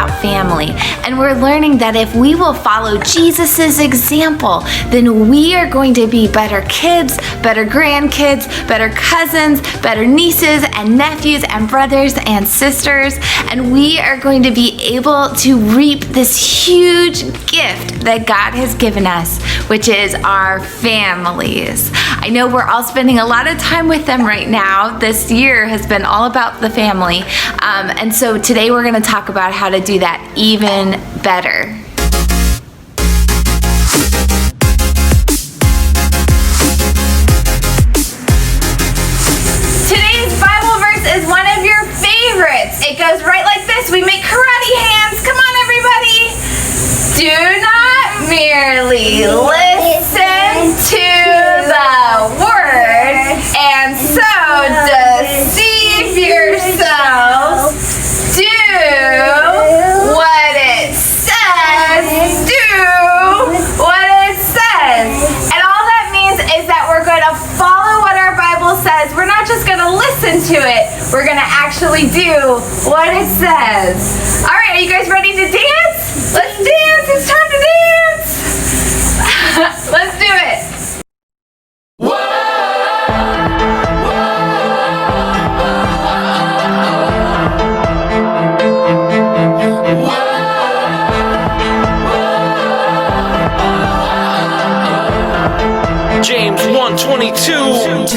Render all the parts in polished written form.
about family. And we're learning that if we will follow Jesus's example, then we are going to be better kids, better grandkids, better cousins, better nieces and nephews and brothers and sisters. And we are going to be able to reap this huge gift that God has given us, which is our families. I know we're all spending a lot of time with them right now. This year has been all about the family. And so today we're going to talk about how to do that even better. Today's Bible verse is one of your favorites. It goes right like this. We make karate hands. Come on, everybody. Do not merely listen to the word and so deceive yourselves. Do what it says. Do what it says. And all that means is that we're going to follow what our Bible says. We're not just going to listen to it. We're going to actually do what it says. All right, are you guys ready to dance? Let's dance. It's time to dance. Let's do it. James 1:22.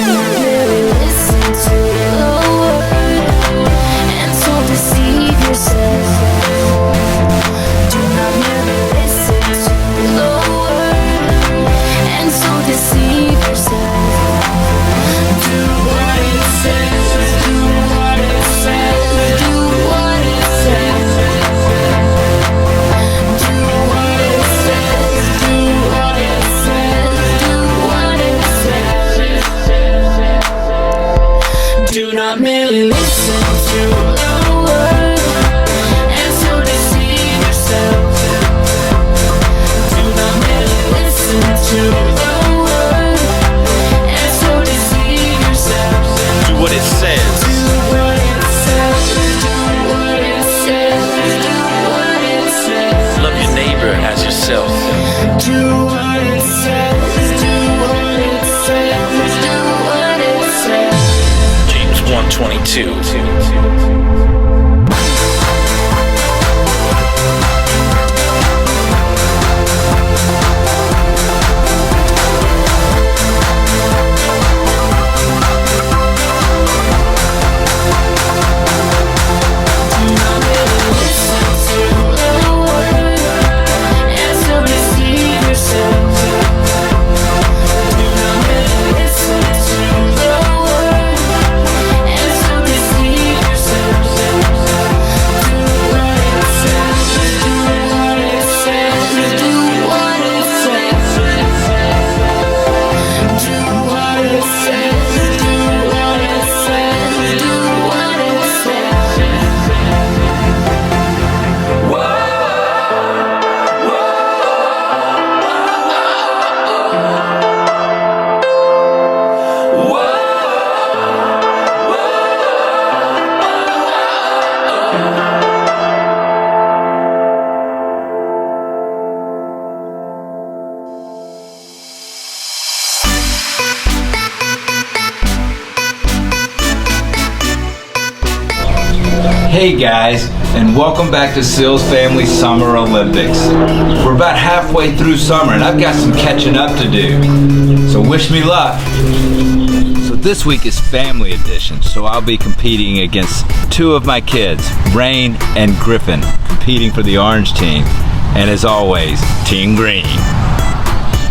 Do not merely listen to the word and so deceive yourself. Do not merely listen to the word and so deceive yourself. Do what it says. Do what it says. Do what it says. Do what it says. Love your neighbor as yourself. Do what it says. Do what it says. Do what it says. 1:22. Hey guys, and welcome back to Sills Family Summer Olympics. We're about halfway through summer and I've got some catching up to do, so wish me luck. So this week is family edition, so I'll be competing against two of my kids, Rain and Griffin, competing for the orange team, and as always, Team Green.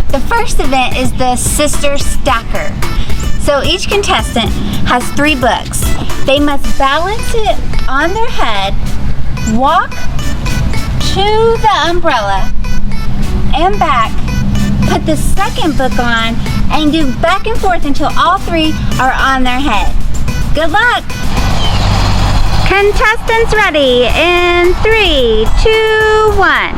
The first event is the Sister Stacker. So each contestant has 3 books. They must balance it on their head, walk to the umbrella and back, put the second book on, and do back and forth until all 3 are on their head. Good luck! Contestants ready in 3, 2, 1.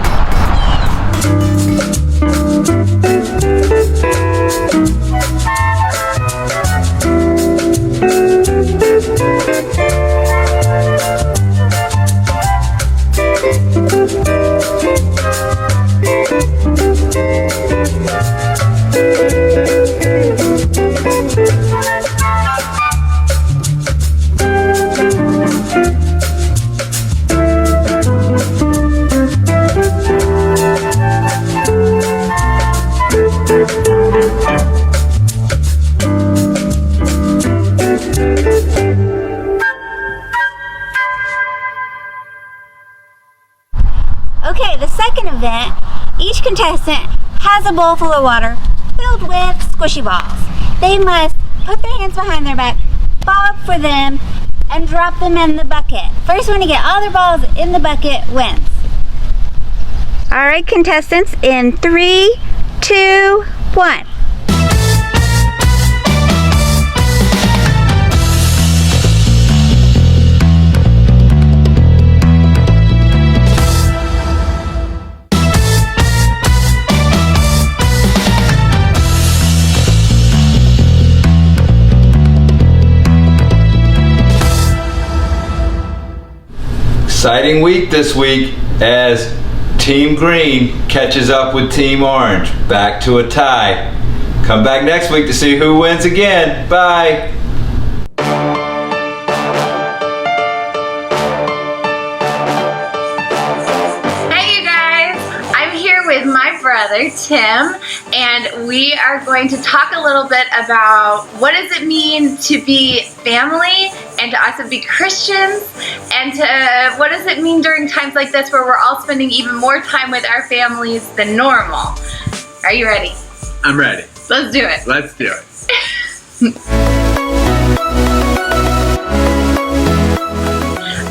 each contestant has a bowl full of water filled with squishy balls. They must put their hands behind their back, bob for them, and drop them in the bucket. First one to get all their balls in the bucket wins. All right, contestants, in 3, 2, 1. Exciting week this week as Team Green catches up with Team Orange. Back to a tie. Come back next week to see who wins again. Bye. Hey you guys, I'm here with my brother Tim, and we are going to talk a little bit about what does it mean to be family and to also be Christians, and to what does it mean during times like this where we're all spending even more time with our families than normal. Are you ready? I'm ready. Let's do it. Let's do it.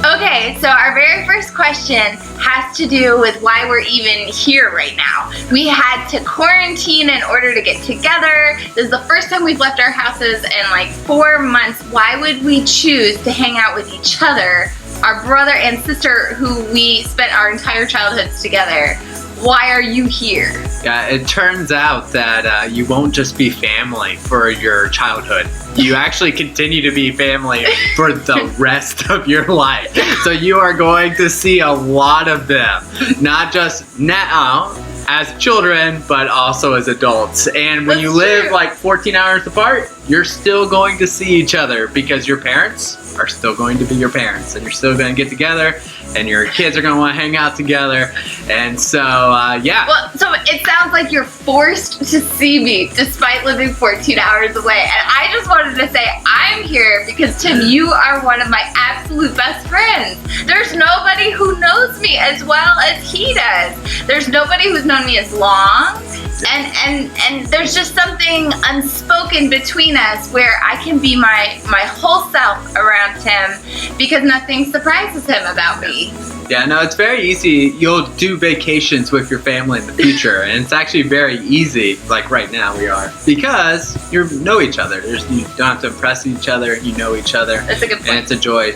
Okay, so our very first question has to do with why we're even here right now. We had to quarantine in order to get together. This is the first time we've left our houses in like 4 months. Why would we choose to hang out with each other, our brother and sister who we spent our entire childhoods together? Why are you here? Yeah, it turns out that you won't just be family for your childhood. You actually continue to be family for the rest of your life. So you are going to see a lot of them, not just now as children, but also as adults. And when you live like 14 hours apart, you're still going to see each other because your parents are still going to be your parents, and you're still going to get together, and your kids are going to want to hang out together. And so, yeah. Well, so it sounds like you're forced to see me despite living 14 hours away. And I just wanted to say I'm here because, Tim, you are one of my absolute best friends. There's nobody who knows me as well as he does. There's nobody who's known me as long. And there's just something unspoken between us where I can be my whole self around him because nothing surprises him about me. Yeah, no, it's very easy. You'll do vacations with your family in the future, and it's actually very easy, like right now we are, because you know each other. You don't have to impress each other, you know each other. That's a good point. And it's a joy.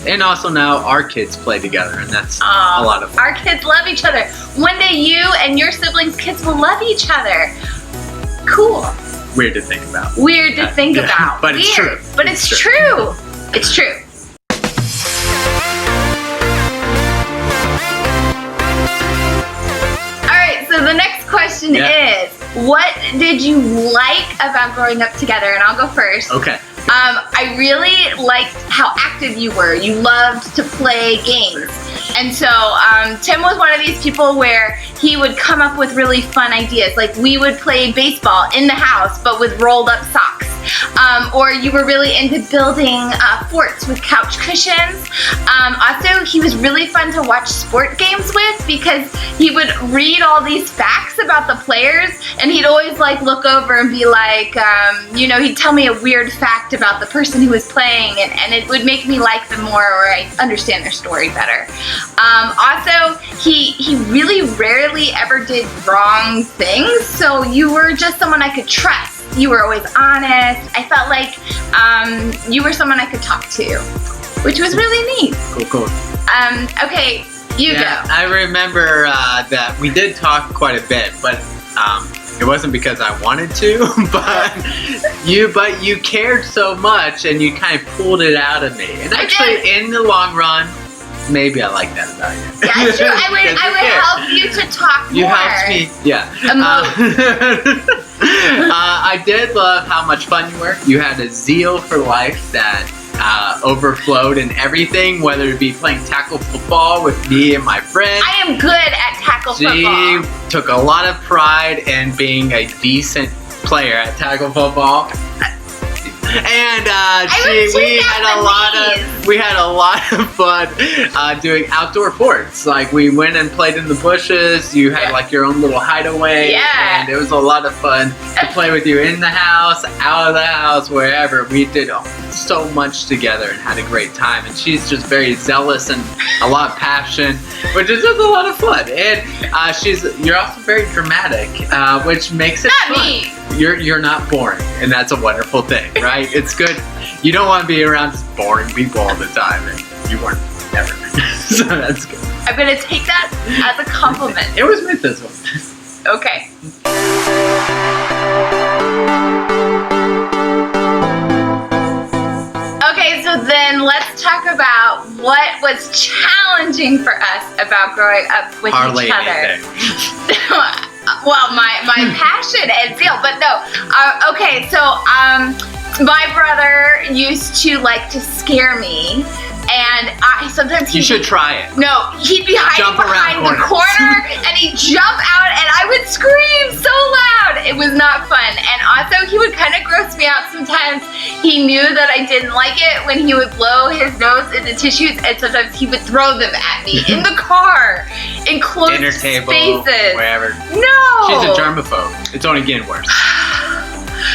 And also now our kids play together, and that's a lot of fun. Our kids love each other. One day you and your siblings' kids will love each other. Cool. Weird to think about. Weird to think about. But it's Weird. true. But it's true. It's true. Alright, so the next question is, what did you like about growing up together? And I'll go first. Okay. I really liked how active you were. You loved to play games. And so Tim was one of these people where he would come up with really fun ideas. Like we would play baseball in the house, but with rolled up socks. Or you were really into building forts with couch cushions. Also, he was really fun to watch sport games with because he would read all these facts about the players, and he'd always like look over and be like, he'd tell me a weird fact about the person who was playing, and it would make me like them more, or I understand their story better. Also, he really rarely ever did wrong things, so you were just someone I could trust. You were always honest. I felt like you were someone I could talk to, which was really neat. Cool. Okay, you go. I remember that we did talk quite a bit, but it wasn't because I wanted to, but you cared so much and you kind of pulled it out of me. And actually, in the long run, maybe I like that about you. Yeah, it's true. I would help you to talk more. You helped me, yeah. I did love how much fun you were. You had a zeal for life that overflowed in everything, whether it be playing tackle football with me and my friend. I am good at tackle football. She took a lot of pride in being a decent player at tackle football. And would we too, had a lot of fun doing outdoor sports. Like we went and played in the bushes. You had like your own little hideaway. Yeah. And it was a lot of fun to play with you in the house, out of the house, wherever. We did so much together and had a great time. And she's just very zealous and a lot of passion, which is just a lot of fun. And you're also very dramatic, which makes it Not fun. me. You're not boring, and that's a wonderful thing, right? It's good. You don't want to be around just boring people all the time, and you weren't ever. So that's good. I'm gonna take that as a compliment. It was meant this one. Okay. Okay, so then let's talk about what was challenging for us about growing up with Hardly each other. anything. Well, my passion and zeal, but no. Okay, so my brother used to like to scare me, and sometimes You should try it. No, he'd be hiding Jump around behind the corner, and he'd jump out, and I would scream so loud. It was not fun, and also he would kind of gross me out sometimes. He knew that I didn't like it when he would blow his nose into tissues, and sometimes he would throw them at me in the car, in closed Dinner table, spaces. wherever. No! She's a germaphobe. It's only getting worse.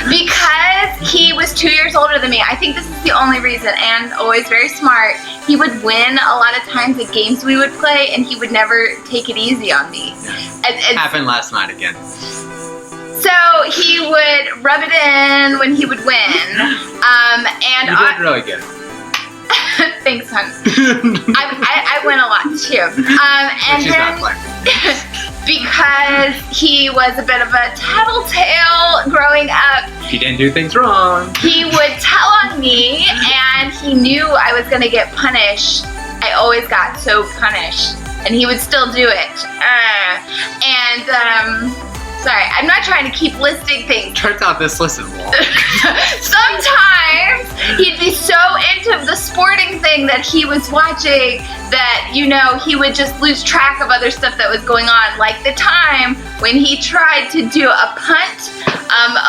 Because he was 2 years older than me. I think this is the only reason, and always very smart. He would win a lot of times at games we would play, and he would never take it easy on me. Happened last night again. So he would rub it in when he would win. And You did really good. thanks, hon. I win a lot too. But And she's not then playing. because he was a bit of a tattletale growing up, He didn't do things wrong. he would tell on me, and he knew I was gonna get punished. I always got so punished, and he would still do it. Sorry, I'm not trying to keep listing things. Turns out this list is long. Sometimes he'd be so into the sporting thing that he was watching that, he would just lose track of other stuff that was going on. Like the time when he tried to do a punt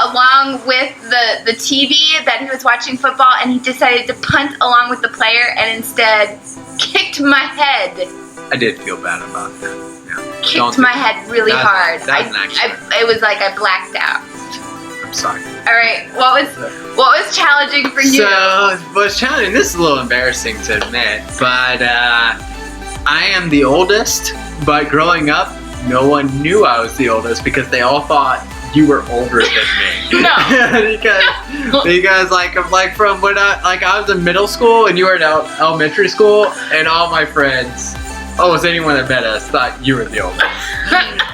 along with the TV that he was watching football, and he decided to punt along with the player and instead kicked my head. I did feel bad about that. Yeah. Kicked my head really hard. That was an accident. It was like I blacked out. I'm sorry. All right, what was challenging for you? So, what's challenging, this is a little embarrassing to admit, but I am the oldest, but growing up, no one knew I was the oldest because they all thought you were older than me. No. because like from when I was in middle school and you were in elementary school, and all my friends, almost anyone that met us thought you were the oldest.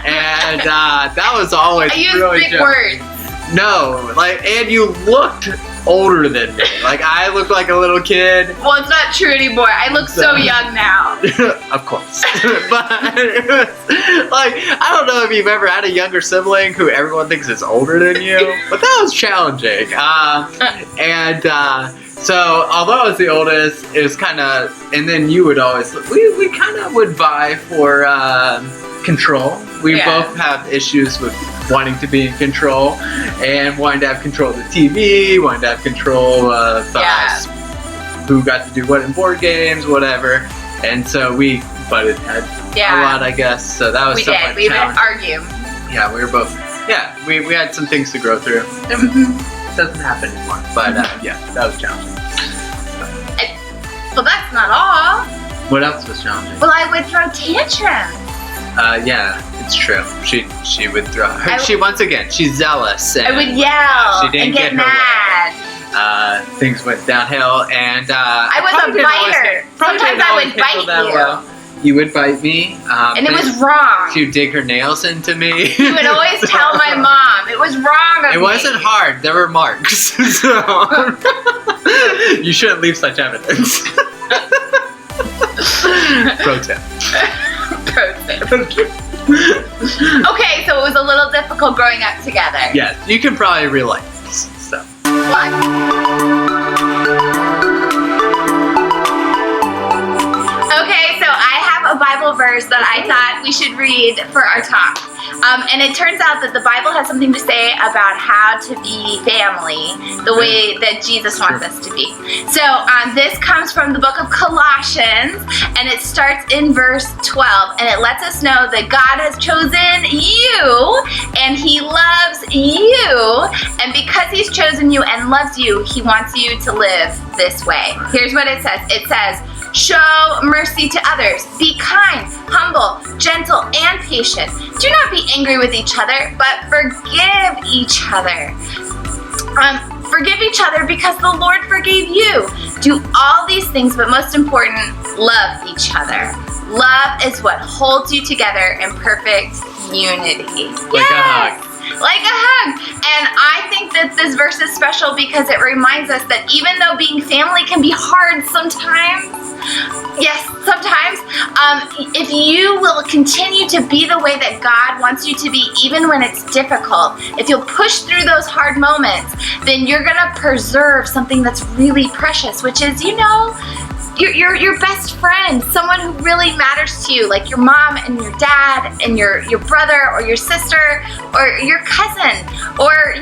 And that was always I use really big words. No, and you looked older than me. I looked like a little kid. Well, it's not true anymore. I look so young now. Of course. But it was, I don't know if you've ever had a younger sibling who everyone thinks is older than you, but that was challenging. So although I was the oldest, it was kind of, and then you would always, we kind of would vie for control. We both have issues with wanting to be in control and wanting to have control of the TV, wanting to have control of who got to do what in board games, whatever. And so we butted heads a lot, I guess. So that was we did. We would argue. Yeah, we were both. Yeah, we had some things to grow through. It doesn't happen anymore. But yeah, that was challenging. Well, that's not all. What else was challenging? Well, I would throw tantrums. Yeah, it's true. She would throw. She once again, she's zealous. And, I would yell she didn't and get her mad. way. Things went downhill, and I was a biter. Sometimes I would bite you. Well. You would bite me. And it was wrong. She would dig her nails into me. She would always tell my mom it was wrong of It me. wasn't hard. There were marks. So you shouldn't leave such evidence. Pro tip. Pro tip. Okay, so it was a little difficult growing up together. Yes, you can probably relate. So. Okay, so I have a Bible Bible verse that I thought we should read for our talk. And it turns out that the Bible has something to say about how to be family, the way that Jesus wants us to be. So this comes from the book of Colossians, and it starts in verse 12, and it lets us know that God has chosen you, and He loves you, and because He's chosen you and loves you, He wants you to live this way. Here's what it says. It says, show mercy to others. Be kind, humble, gentle, and patient. Do not be angry with each other, but forgive each other. Forgive each other because the Lord forgave you. Do all these things, but most important, love each other. Love is what holds you together in perfect unity. Like a hug. Like a hug. And I think that this verse is special because it reminds us that even though being family can be hard sometimes, yes, sometimes, if you will continue to be the way that God wants you to be, even when it's difficult, if you'll push through those hard moments, then you're going to preserve something that's really precious, which is, your best friend, someone who really matters to you, like your mom and your dad and your brother or your sister or your cousin, or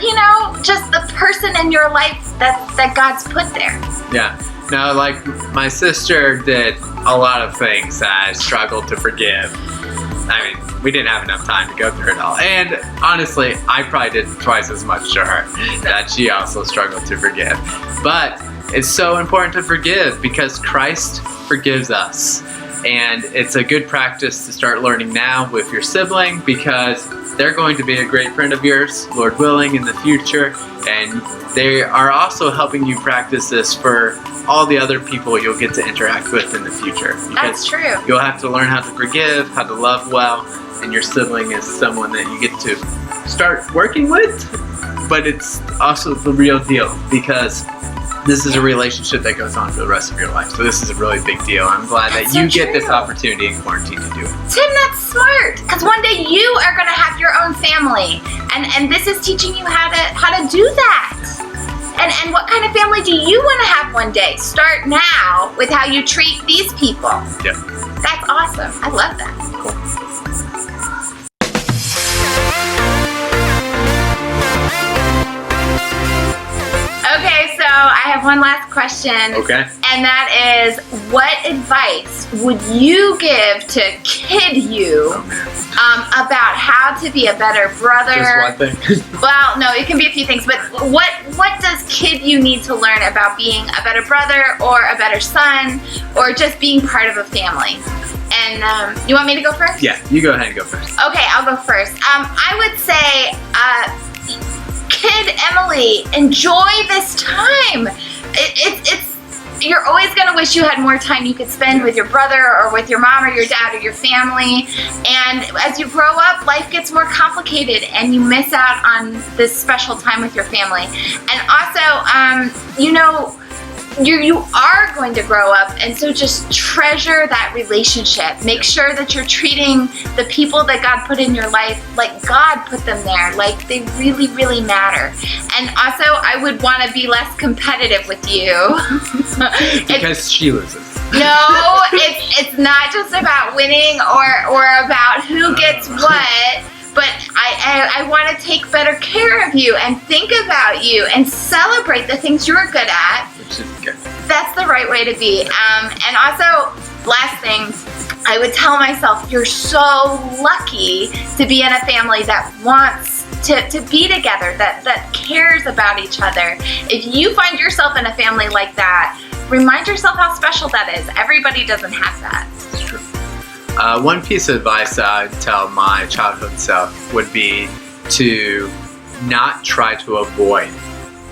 just the person in your life that God's put there. Yeah. No, like my sister did a lot of things that I struggled to forgive. I mean, we didn't have enough time to go through it all. And honestly, I probably did twice as much to her that she also struggled to forgive. But it's so important to forgive because Christ forgives us. And it's a good practice to start learning now with your sibling because they're going to be a great friend of yours, Lord willing, in the future. And they are also helping you practice this for all the other people you'll get to interact with in the future. That's true. You'll have to learn how to forgive, how to love well, and your sibling is someone that you get to start working with, but it's also the real deal because this is a relationship that goes on for the rest of your life. So this is a really big deal. I'm glad that you get this opportunity in quarantine to do it. Tim, that's smart. Because one day you are going to have your own family, and this is teaching you how to do that. And what kind of family do you want to have one day? Start now with how you treat these people. Yeah. That's awesome. I love that. Cool. Okay, so I have one last question. Okay. And that is, what advice would you give to kid you about how to be a better brother? Just one thing. Well, no, it can be a few things, but what does kid you need to learn about being a better brother or a better son or just being part of a family? And you want me to go first? Yeah, you go ahead and go first. Okay, I'll go first. I would say, kid Emily, enjoy this time. You're always going to wish you had more time you could spend with your brother or with your mom or your dad or your family. And as you grow up, life gets more complicated and you miss out on this special time with your family. And also, you are going to grow up, and so just treasure that relationship. Make sure that you're treating the people that God put in your life like God put them there, like they really, really matter. And also, I would want to be less competitive with you. Because she loses. No, it's not just about winning or about who gets what. But I want to take better care of you and think about you and celebrate the things you're good at. Which is good. That's the right way to be. And also, last thing, I would tell myself, you're so lucky to be in a family that wants to be together, that cares about each other. If you find yourself in a family like that, remind yourself how special that is. Everybody doesn't have that. It's true. One piece of advice I'd tell my childhood self would be to not try to avoid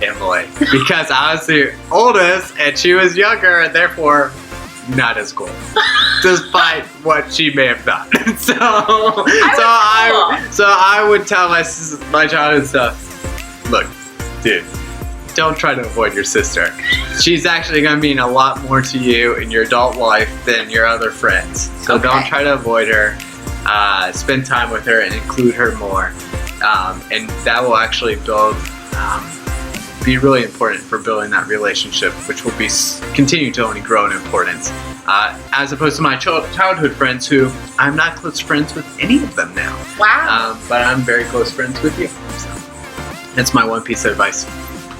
Emily because I was the oldest and she was younger and therefore not as cool, despite what she may have done. So I would tell my childhood self, look, dude, don't try to avoid your sister. She's actually going to mean a lot more to you in your adult life than your other friends. So don't try to avoid her. Spend time with her and include her more. And that will actually be really important for building that relationship, which will be continue to only grow in importance. As opposed to my childhood friends, who I'm not close friends with any of them now. Wow. But I'm very close friends with you. So that's my one piece of advice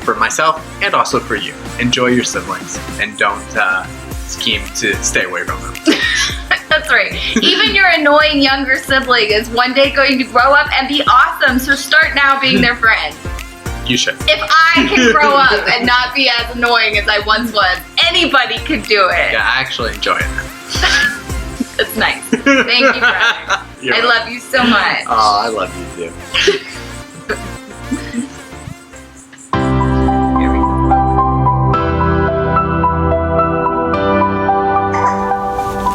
for myself and also for you. Enjoy your siblings and don't scheme to stay away from them. That's right. Even your annoying younger sibling is one day going to grow up and be awesome, so start now being their friend. You should. If I can grow up and not be as annoying as I once was, anybody could do it. Yeah, I actually enjoy it. That's nice. Thank you, brother. You're I love you so much. Oh, I love you too.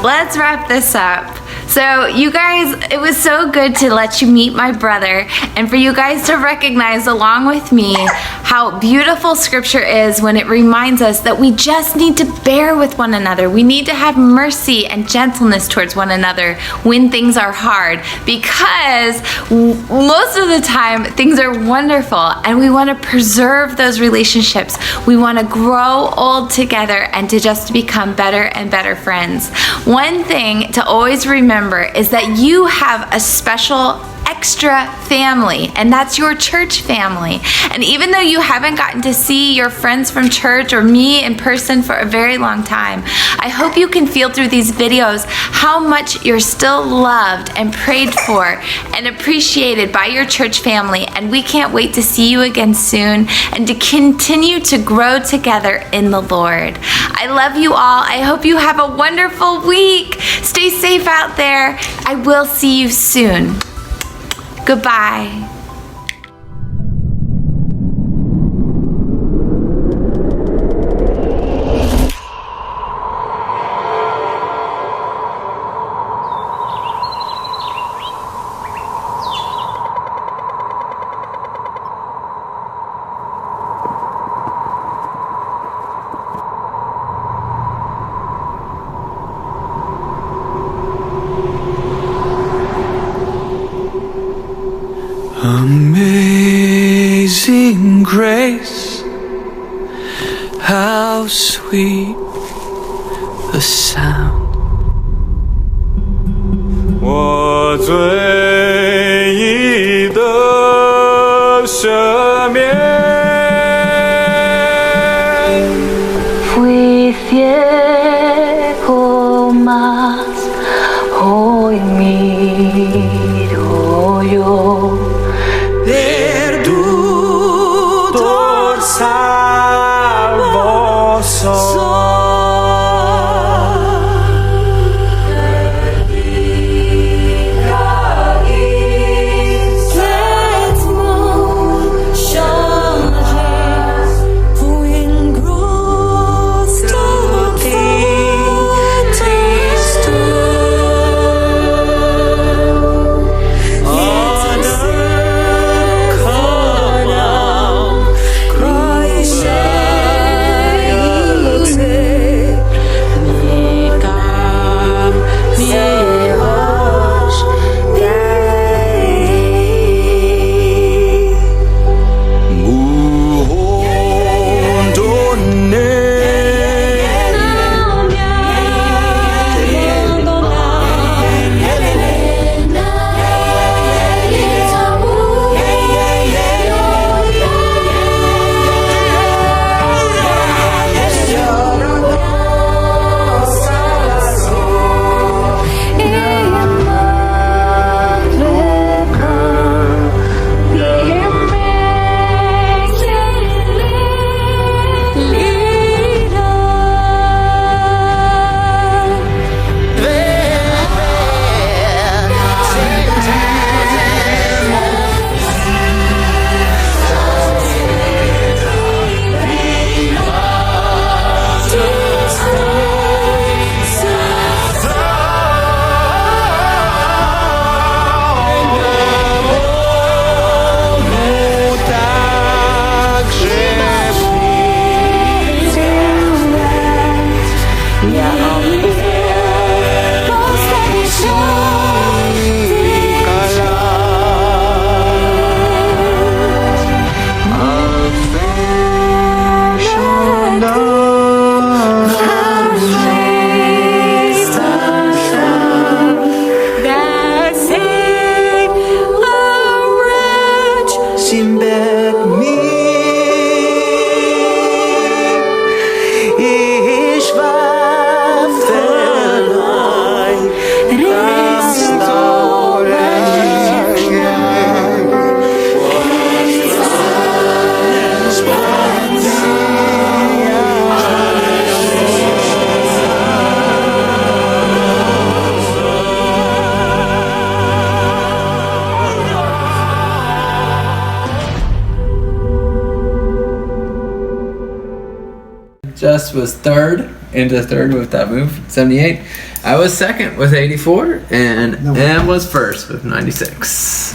Let's wrap this up. So you guys, it was so good to let you meet my brother and for you guys to recognize along with me how beautiful scripture is when it reminds us that we just need to bear with one another. We need to have mercy and gentleness towards one another when things are hard, because most of the time things are wonderful and we want to preserve those relationships. We want to grow old together and to just become better and better friends. One thing to always remember is that you have a special extra family, and that's your church family. And even though you haven't gotten to see your friends from church or me in person for a very long time, I hope you can feel through these videos how much you're still loved and prayed for and appreciated by your church family, and we can't wait to see you again soon and to continue to grow together in the Lord. I love you all. I hope you have a wonderful week. Stay safe out there. I will see you soon. Goodbye. Amazing grace, how sweet the sound. 我罪已得赦免。Fui ciego, mas hoy miro yo. Perdutor salvo soy. Just was third with that move, 78. I was second with 84, and Em was first with 96.